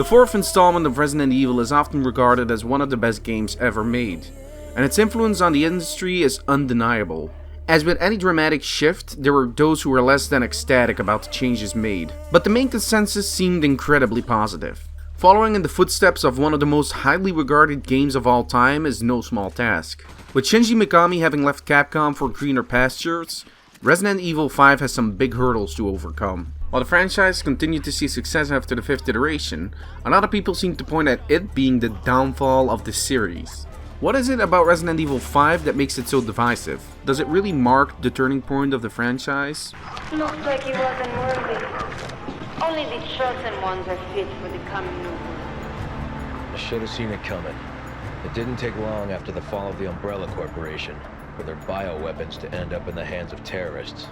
The fourth installment of Resident Evil is often regarded as one of the best games ever made, and its influence on the industry is undeniable. As with any dramatic shift, there were those who were less than ecstatic about the changes made, but the main consensus seemed incredibly positive. Following in the footsteps of one of the most highly regarded games of all time is no small task. With Shinji Mikami having left Capcom for greener pastures, Resident Evil 5 has some big hurdles to overcome. While the franchise continued to see success after the 5th iteration, a lot of people seem to point at it being the downfall of the series. What is it about Resident Evil 5 that makes it so divisive? Does it really mark the turning point of the franchise? Looks like he wasn't worthy. Only the chosen ones are fit for the coming new world. I should have seen it coming. It didn't take long after the fall of the Umbrella Corporation for their bioweapons to end up in the hands of terrorists.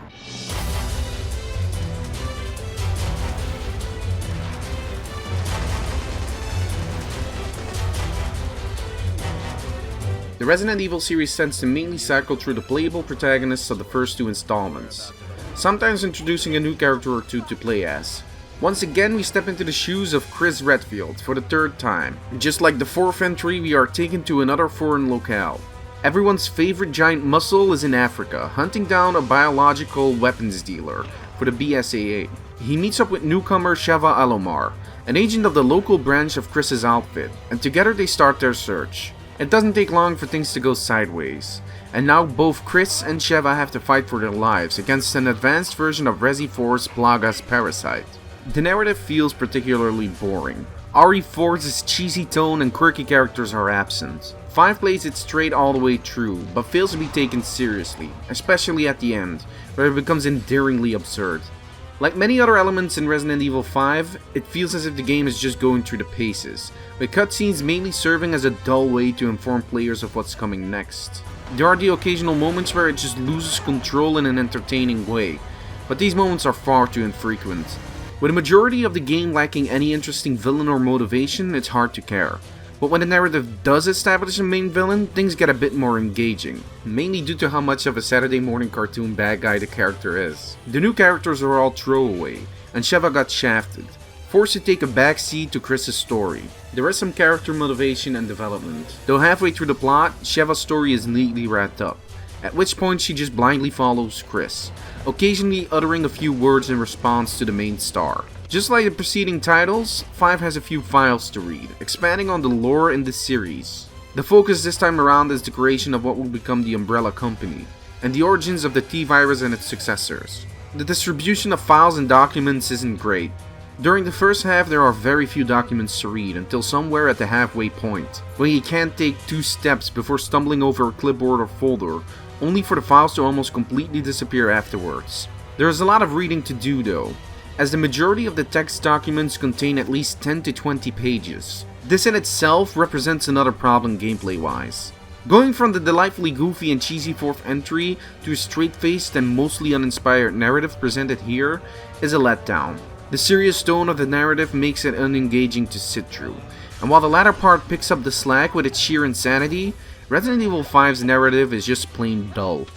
The Resident Evil series tends to mainly cycle through the playable protagonists of the first two installments, sometimes introducing a new character or two to play as. Once again, we step into the shoes of Chris Redfield for the third time. Just like the fourth entry, we are taken to another foreign locale. Everyone's favorite giant muscle is in Africa, hunting down a biological weapons dealer for the BSAA. He meets up with newcomer Sheva Alomar, an agent of the local branch of Chris's outfit, and together they start their search. It doesn't take long for things to go sideways, and now both Chris and Sheva have to fight for their lives against an advanced version of Resi 4's Plaga's parasite. The narrative feels particularly boring. RE4's cheesy tone and quirky characters are absent. 5 plays it straight all the way through, but fails to be taken seriously, especially at the end, where it becomes endearingly absurd. Like many other elements in Resident Evil 5, it feels as if the game is just going through the paces, with cutscenes mainly serving as a dull way to inform players of what's coming next. There are the occasional moments where it just loses control in an entertaining way, but these moments are far too infrequent. With a majority of the game lacking any interesting villain or motivation, it's hard to care. But when the narrative does establish a main villain, things get a bit more engaging, mainly due to how much of a Saturday morning cartoon bad guy the character is. The new characters are all throwaway, and Sheva got shafted, forced to take a backseat to Chris's story. There is some character motivation and development, though halfway through the plot, Sheva's story is neatly wrapped up, at which point she just blindly follows Chris, occasionally uttering a few words in response to the main star. Just like the preceding titles, 5 has a few files to read, expanding on the lore in the series. The focus this time around is the creation of what will become the Umbrella Company, and the origins of the T-Virus and its successors. The distribution of files and documents isn't great. During the first half there are very few documents to read until somewhere at the halfway point, when you can't take 2 steps before stumbling over a clipboard or folder, only for the files to almost completely disappear afterwards. There is a lot of reading to do though, as the majority of the text documents contain at least 10 to 20 pages. This in itself represents another problem gameplay-wise. Going from the delightfully goofy and cheesy 4th entry to a straight-faced and mostly uninspired narrative presented here is a letdown. The serious tone of the narrative makes it unengaging to sit through, and while the latter part picks up the slack with its sheer insanity, Resident Evil 5's narrative is just plain dull.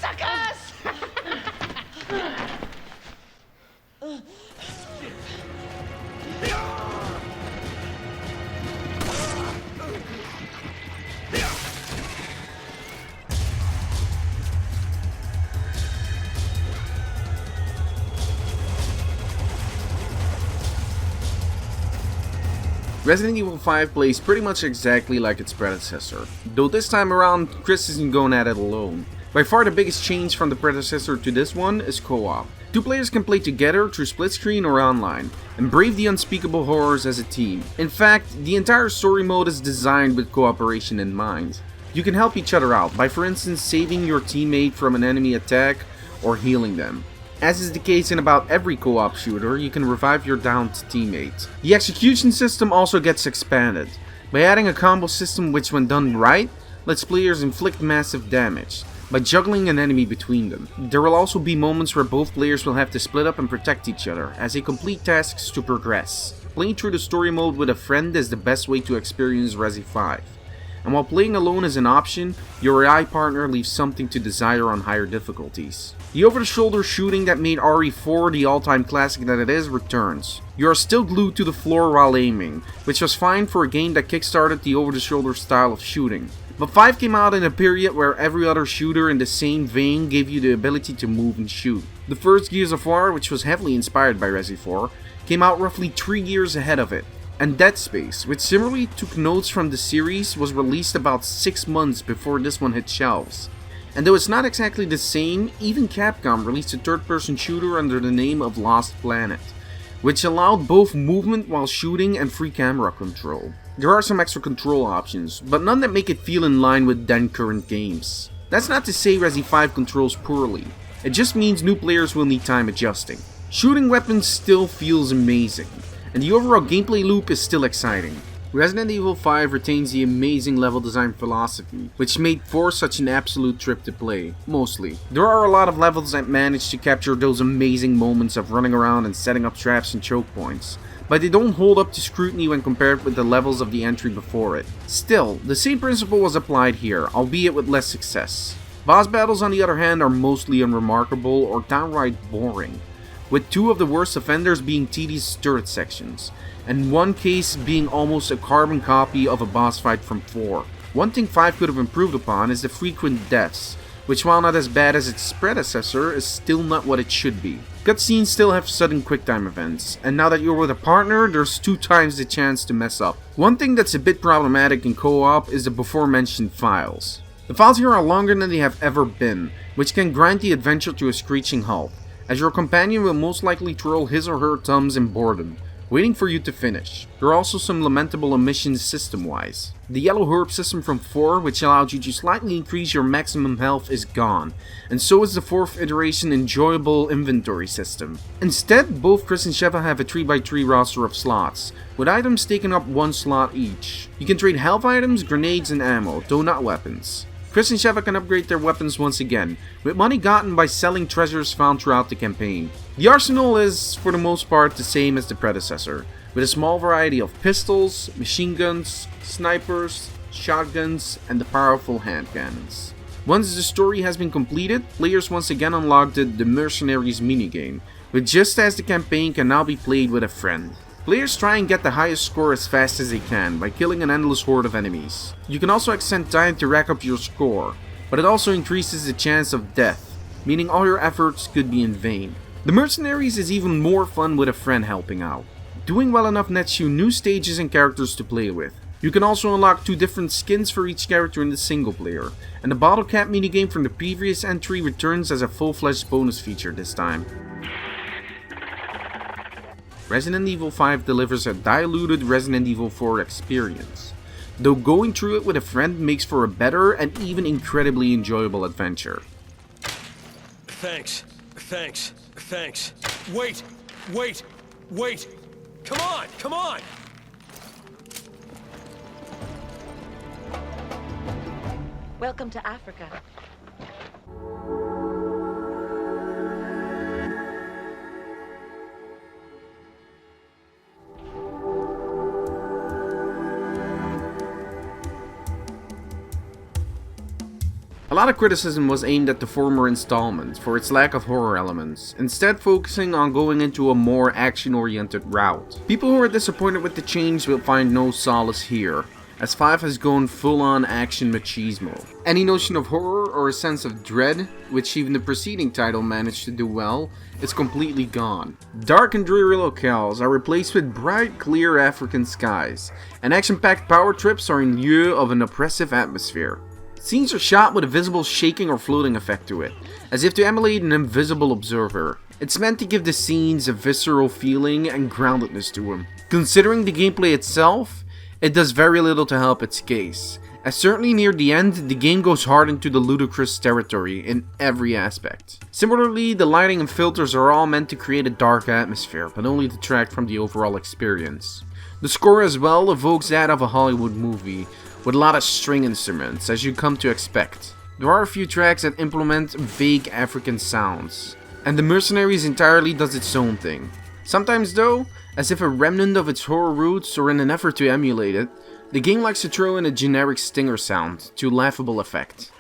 Resident Evil 5 plays pretty much exactly like its predecessor, though this time around Chris isn't going at it alone. By far the biggest change from the predecessor to this one is co-op. 2 players can play together through split screen or online, and brave the unspeakable horrors as a team. In fact, the entire story mode is designed with cooperation in mind. You can help each other out by, for instance, saving your teammate from an enemy attack or healing them. As is the case in about every co-op shooter, you can revive your downed teammate. The execution system also gets expanded, by adding a combo system which, when done right, lets players inflict massive damage, by juggling an enemy between them. There will also be moments where both players will have to split up and protect each other, as they complete tasks to progress. Playing through the story mode with a friend is the best way to experience Resi 5. and while playing alone is an option, your AI partner leaves something to desire on higher difficulties. The over-the-shoulder shooting that made RE4 the all-time classic that it is returns. You are still glued to the floor while aiming, which was fine for a game that kickstarted the over-the-shoulder style of shooting. But 5 came out in a period where every other shooter in the same vein gave you the ability to move and shoot. The first Gears of War, which was heavily inspired by Resi 4, came out roughly 3 years ahead of it. And Dead Space, which similarly took notes from the series, was released about 6 months before this one hit shelves. And though it's not exactly the same, even Capcom released a third-person shooter under the name of Lost Planet, which allowed both movement while shooting and free camera control. There are some extra control options, but none that make it feel in line with then current games. That's not to say Resi 5 controls poorly, it just means new players will need time adjusting. Shooting weapons still feels amazing, and the overall gameplay loop is still exciting. Resident Evil 5 retains the amazing level design philosophy, which made 4 such an absolute trip to play, mostly. There are a lot of levels that manage to capture those amazing moments of running around and setting up traps and choke points, but they don't hold up to scrutiny when compared with the levels of the entry before it. Still, the same principle was applied here, albeit with less success. Boss battles on the other hand are mostly unremarkable or downright boring, with 2 of the worst offenders being tedious turret sections, and one case being almost a carbon copy of a boss fight from 4. One thing 5 could have improved upon is the frequent deaths, which while not as bad as its predecessor, is still not what it should be. Cutscenes still have sudden quicktime events, and now that you're with a partner, there's 2 times the chance to mess up. One thing that's a bit problematic in co-op is the before mentioned files. The files here are longer than they have ever been, which can grind the adventure to a screeching halt, as your companion will most likely twirl his or her thumbs in boredom, waiting for you to finish. There are also some lamentable omissions system-wise. The yellow herb system from 4, which allowed you to slightly increase your maximum health, is gone, and so is the 4th iteration enjoyable inventory system. Instead, both Chris and Sheva have a 3x3 roster of slots, with items taking up 1 slot each. You can trade health items, grenades, and ammo, though not weapons. Chris and Sheva can upgrade their weapons once again, with money gotten by selling treasures found throughout the campaign. The arsenal is, for the most part, the same as the predecessor, with a small variety of pistols, machine guns, snipers, shotguns, and the powerful hand cannons. Once the story has been completed, players once again unlock the Mercenaries minigame, which just as the campaign can now be played with a friend. Players try and get the highest score as fast as they can by killing an endless horde of enemies. You can also extend time to rack up your score, but it also increases the chance of death, meaning all your efforts could be in vain. The Mercenaries is even more fun with a friend helping out. Doing well enough nets you new stages and characters to play with. You can also unlock 2 different skins for each character in the single player, and the bottle cap minigame from the previous entry returns as a full-fledged bonus feature this time. Resident Evil 5 delivers a diluted Resident Evil 4 experience, though going through it with a friend makes for a better and even incredibly enjoyable adventure. Thanks. Wait! Come on! Welcome to Africa. A lot of criticism was aimed at the former installment for its lack of horror elements, instead focusing on going into a more action-oriented route. People who are disappointed with the change will find no solace here, as 5 has gone full-on action machismo. Any notion of horror or a sense of dread, which even the preceding title managed to do well, is completely gone. Dark and dreary locales are replaced with bright, clear African skies, and action-packed power trips are in lieu of an oppressive atmosphere. Scenes are shot with a visible shaking or floating effect to it, as if to emulate an invisible observer. It's meant to give the scenes a visceral feeling and groundedness to them. Considering the gameplay itself, it does very little to help its case, as certainly near the end, the game goes hard into the ludicrous territory in every aspect. Similarly, the lighting and filters are all meant to create a dark atmosphere, but only detract from the overall experience. The score as well evokes that of a Hollywood movie, with a lot of string instruments, as you come to expect. There are a few tracks that implement vague African sounds, and the Mercenaries entirely does its own thing. Sometimes though, As if a remnant of its horror roots or in an effort to emulate it, the game likes to throw in a generic stinger sound to laughable effect.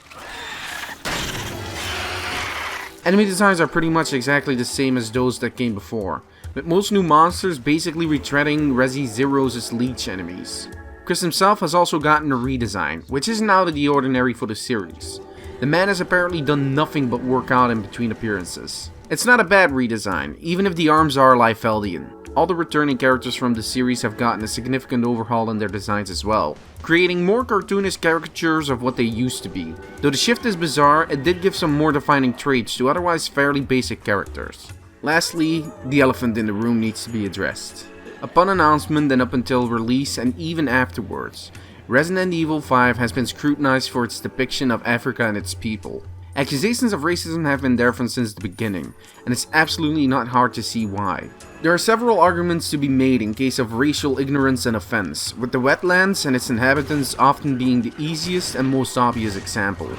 Enemy designs are pretty much exactly the same as those that came before, with most new monsters basically retreading Resi Zero's leech enemies. Chris himself has also gotten a redesign, which isn't out of the ordinary for the series. The man has apparently done nothing but work out in between appearances. It's not a bad redesign, even if the arms are Liefeldian. All the returning characters from the series have gotten a significant overhaul in their designs as well, creating more cartoonish caricatures of what they used to be. Though the shift is bizarre, it did give some more defining traits to otherwise fairly basic characters. Lastly, the elephant in the room needs to be addressed. Upon announcement and up until release and even afterwards, Resident Evil 5 has been scrutinized for its depiction of Africa and its people. Accusations of racism have been there from since the beginning, and it's absolutely not hard to see why. There are several arguments to be made in case of racial ignorance and offense, with the wetlands and its inhabitants often being the easiest and most obvious example.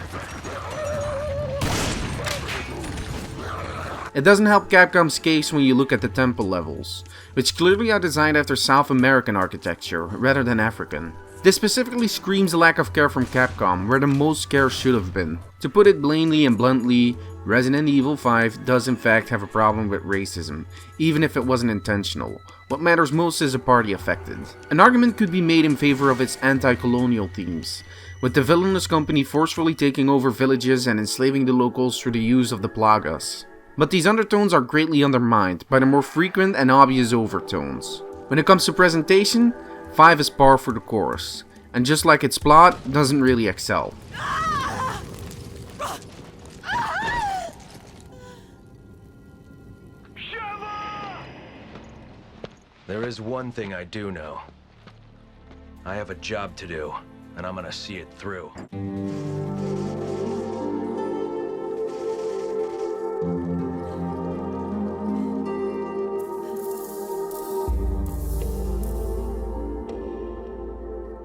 It doesn't help Capcom's case when you look at the temple levels, which clearly are designed after South American architecture rather than African. This specifically screams a lack of care from Capcom, where the most care should have been. To put it plainly and bluntly, Resident Evil 5 does in fact have a problem with racism, even if it wasn't intentional. What matters most is the party affected. An argument could be made in favor of its anti-colonial themes, with the villainous company forcefully taking over villages and enslaving the locals through the use of the plagas. But these undertones are greatly undermined by the more frequent and obvious overtones. When it comes to presentation, 5 is par for the course, and just like its plot, doesn't really excel. There is one thing I do know. I have a job to do, and I'm gonna see it through.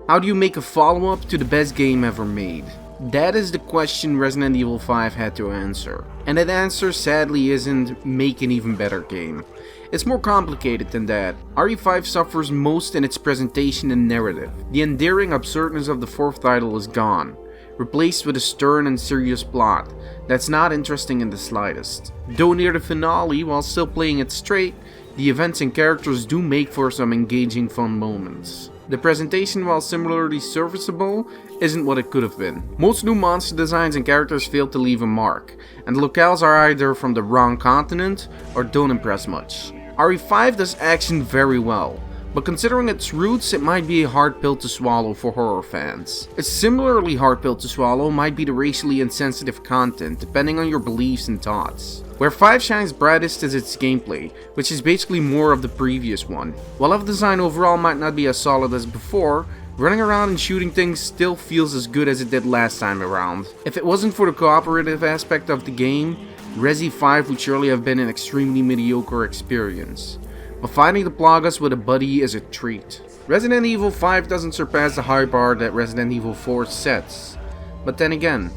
How do you make a follow-up to the best game ever made? That is the question Resident Evil 5 had to answer. And that answer sadly isn't make an even better game. It's more complicated than that. RE5 suffers most in its presentation and narrative. The endearing absurdness of the fourth title is gone, replaced with a stern and serious plot that's not interesting in the slightest. Though near the finale, while still playing it straight, the events and characters do make for some engaging fun moments. The presentation, while similarly serviceable, isn't what it could have been. Most new monster designs and characters fail to leave a mark, and the locales are either from the wrong continent or don't impress much. RE5 does action very well, but considering its roots, it might be a hard pill to swallow for horror fans. A similarly hard pill to swallow might be the racially insensitive content, depending on your beliefs and thoughts. Where 5 shines brightest is its gameplay, which is basically more of the previous one. While level design overall might not be as solid as before, running around and shooting things still feels as good as it did last time around. If it wasn't for the cooperative aspect of the game, Resi 5 would surely have been an extremely mediocre experience. But fighting the plagas with a buddy is a treat. Resident Evil 5 doesn't surpass the high bar that Resident Evil 4 sets. But then again,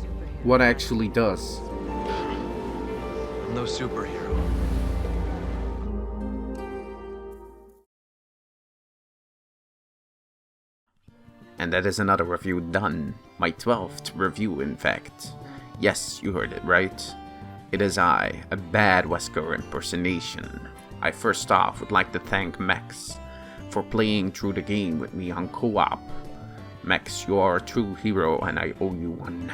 what actually does? I'm no superhero. And that is another review done. My 12th review, in fact. Yes, you heard it right. It is I, a bad Wesker impersonation. I first off would like to thank Max for playing through the game with me on co-op. Max, you are a true hero and I owe you one.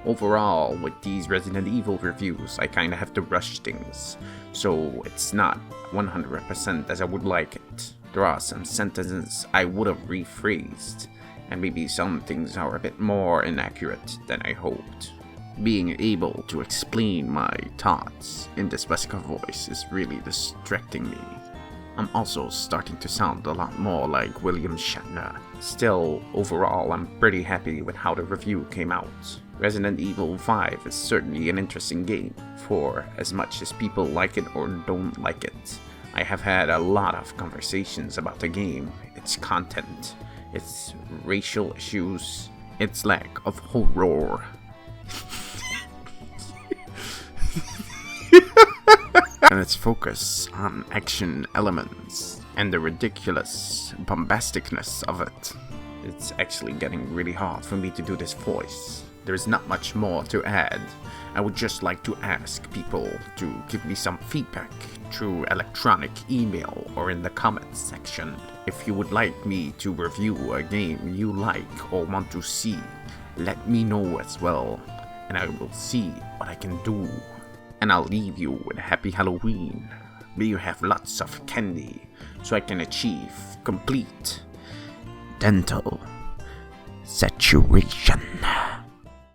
Overall, with these Resident Evil reviews, I kinda have to rush things, so it's not 100% as I would like it. There are some sentences I would have rephrased, and maybe some things are a bit more inaccurate than I hoped. Being able to explain my thoughts in this Wesker voice is really distracting me. I'm also starting to sound a lot more like William Shatner. Still, overall, I'm pretty happy with how the review came out. Resident Evil 5 is certainly an interesting game, for as much as people like it or don't like it. I have had a lot of conversations about the game, its content, its racial issues, its lack of horror. And its focus on action elements. and the ridiculous bombasticness of it. It's actually getting really hard for me to do this voice. There's not much more to add. I would just like to ask people to give me some feedback through electronic email or in the comments section. If you would like me to review a game you like or want to see, let me know as well, and I will see what I can do. And I'll leave you with a happy Halloween. May you have lots of candy, so I can achieve complete dental saturation.